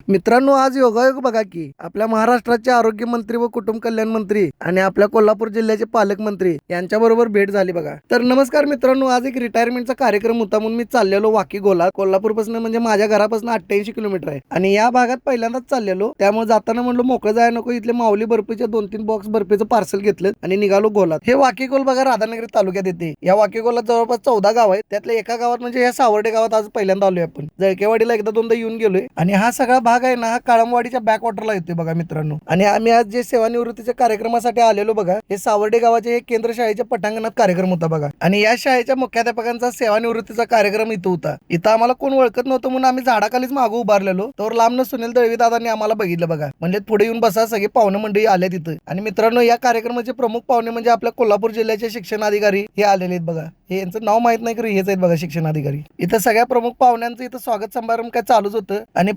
मित्रांनो, आज योगायोग बघा की आपल्या महाराष्ट्राचे आरोग्य मंत्री व कुटुंब कल्याण मंत्री आणि आपल्या कोल्हापूर जिल्ह्याचे पालकमंत्री यांच्या बरोबर भेट झाली बघा. तर नमस्कार मित्रांनो, आज एक रिटायरमेंटचा कार्यक्रम होता म्हणून मी चाललेलो वाकीगोला. कोल्हापूरपासून म्हणजे माझ्या घरापासून 88 किलोमीटर आहे आणि या भागात पहिल्यांदाच चाललेलो, त्यामुळे जाताना म्हणलो मोकळं जायला नको. इथले माऊली बर्फीचे 2-3 बॉक्स बर्फीचं पार्सल घेतलं आणि निघालो गोलात. हे वाकीगोल बघा राधानगरी तालुक्यात येते. या वाकीगोलात जवळपास 14 गाव आहेत. त्यातल्या एका गावात म्हणजे या सावर्डे गावात आज पहिल्यांदा आलोय आपण. जळकेवाडीला एकदा दोनदा येऊन गेलोय आणि हा सगळा भाग आहे ना, हा काळमवाडीच्या बॅक वॉटरला येतोय बघा मित्रांनो. आणि आम्ही आज जे सेवानिवृत्तीच्या कार्यक्रमासाठी आलेलो बघा, हे सावर्डे गावाचे हे केंद्र शाळेच्या पटांगणात कार्यक्रम होता बघा. आणि या शाळेच्या मुख्याध्यापकांचा सेवानिवृत्तीचा कार्यक्रम इथं होता. इथं आम्हाला कोण ओळखत नव्हतं म्हणून आम्ही झाडाखालीच मागं उभारलेलो. तर लांबनं सुनील दळवी दादांनी आम्हाला बघितलं बघा. म्हणजे पुढे येऊन बसा, सगळे पाहुणे मंडळी आले तिथं. आणि मित्रांनो, या कार्यक्रमाचे प्रमुख पाहुणे म्हणजे आपल्या कोल्हापूर जिल्ह्याचे शिक्षणाधिकारी हे आलेले आहेत बघा. हे यांचं नाव माहित नाही, खरं हेच आहेत बघा शिक्षणाधिकारी. इथं सगळ्या प्रमुख पाहुण्यांचं इथं स्वागत समारंभ काय चालूच होतं आणि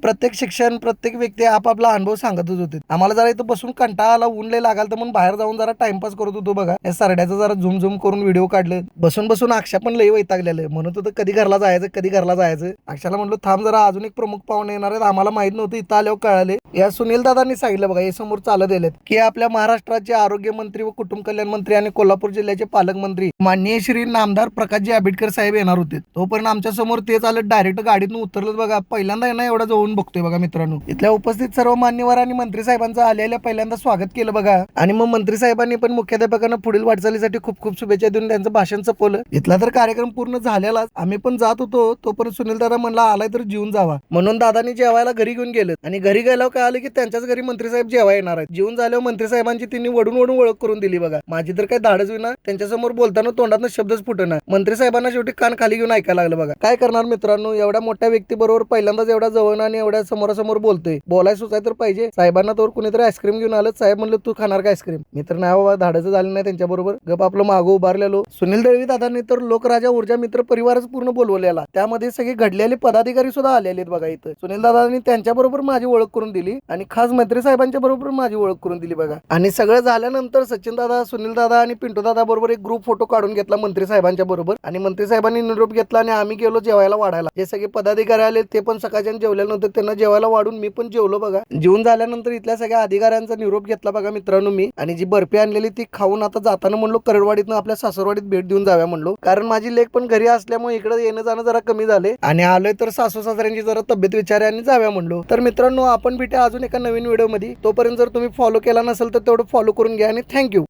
प्रत्येक व्यक्ती आपापला अनुभव सांगतच होते. आम्हाला जरा इथं बसून कंटाळा आला, ऊन लय लागाल तर म्हणून बाहेर जाऊन जरा टाइमपास करत होतो बघा. या सरड्याचं जरा झूम झूम करून व्हिडिओ काढले. बसून बसून अक्षा पण लय वैतागलेलं, म्हणत होतं कधी घरला जायचं. अक्षाला म्हणलं थांब जरा, अजून एक प्रमुख पाहुणे येणार आहेत, आम्हाला माहित नव्हतं, इथं आल्यावर कळाले. या सुनील दादांनी सांगितलं बघा, हे समोर चालत गेलेत की आपल्या महाराष्ट्राचे आरोग्य मंत्री व कुटुंब कल्याण मंत्री आणि कोल्हापूर जिल्ह्याचे पालकमंत्री माननीय श्री नामदार प्रकाशजी आंबेडकर साहेब येणार होते. तोपर्यंत आमच्या समोर तेच आलं, डायरेक्ट गाडीतून उतरलं बघा. पहिल्यांदा येणार एवढा जवळून बघतोय बघा मित्रांनो. इथल्या उपस्थित सर्व मान्यवर आणि मंत्री साहेबांचं आलेल्या पहिल्यांदा स्वागत केलं बघा. आणि मग मंत्री साहेबांनी पण मुख्याध्यापकांना पुढील वाटचालीसाठी खूप खूप शुभेच्छा देऊन त्यांचं भाषण संपवलं. इथला तर कार्यक्रम पूर्ण झालेलाच. आम्ही पण जात होतो, तोपर्यंत सुनील दादा म्हणला आलाय तर जेवून जावा, म्हणून दादांनी जेवायला घरी घेऊन गेले. आणि घरी गेल्यावर काय आलं की त्यांच्याच घरी मंत्री साहेब जेवा येणार आहेत. जेवून झाल्यावर मंत्री साहेबांची त्यांनी वडून ओळख करून दिली बघा. माझी तर काही धाडच होईना, त्यांच्यासमोर बोलताना तोंडातनं शब्दच फुटेना. मंत्री साहेबांना शेवटी कान खाली घेऊन ऐकायला लागलं बघा. काय करणार मित्रांनो, एवढ्या मोठ्या व्यक्ती बरोबर पहिल्यांदाच एवढा जवळ आणि एवढ्या समोरासमोर बोलतोय, बोलाय सुचाय तर पाहिजे. साहेबांना तर कुणीतरी आईस्क्रीम घेऊन आलं. साहेब म्हणलं तू खाणार का आईस्क्रीम? मी तर नाही बाबा, धाडचं झालं नाही त्यांच्या बरोबर. गप आपलं मागं उभारलेलो. सुनील दळवी दादांनी तर लोकराजा ऊर्जा मित्र परिवारच पूर्ण बोलवलेला. त्यामध्ये सगळे घडलेले पदाधिकारी सुद्धा आलेले आहेत बघा इथं. सुनील दादांनी त्यांच्या बरोबर माझी ओळख करून दिली आणि खास मंत्री साहेबांच्या बरोबर माझी ओळख करून दिली बघा. आणि सगळं झाल्यानंतर सचिन दादा, सुनील दादा आणि पिंटू दादा बरोबर एक ग्रुप फोटो काढून घेतला मंत्री साहेबांच्या बरोबर. आणि मंत्री साहेबांनी निरोप घेतला आणि आम्ही गेलो जेवायला वाढायला. जे सगळे पदाधिकारी आले ते पण सकाळच्या जेवल्यानंतर त्यांना जेवायला वाढून मी पण जेवलो बघा. जेवून झाल्यानंतर इथल्या सगळ्या अधिकाऱ्यांचा निरोप घेतला बघा मित्रांनो मी. आणि जी बर्फी आणलेली ती खाऊन आता जाताना म्हणलो करडवाडीतनं आपल्या सासरवाडीत भेट देऊन जाव्या म्हणलो. कारण माझी लेक पण घरी असल्यामुळे इकडे येणं जाणं जरा कमी झाले आणि आलोय तर सासू सासऱ्यांची जरा तब्येत विचारा आणि जाव्या म्हणलो. तर मित्रांनो, आपण भेटूया अजून एका नवीन व्हिडिओ मध्ये. तोपर्यंत जर तुम्ही फॉलो केला नसेल तर तेवढं फॉलो करून घ्या आणि थँक्यू.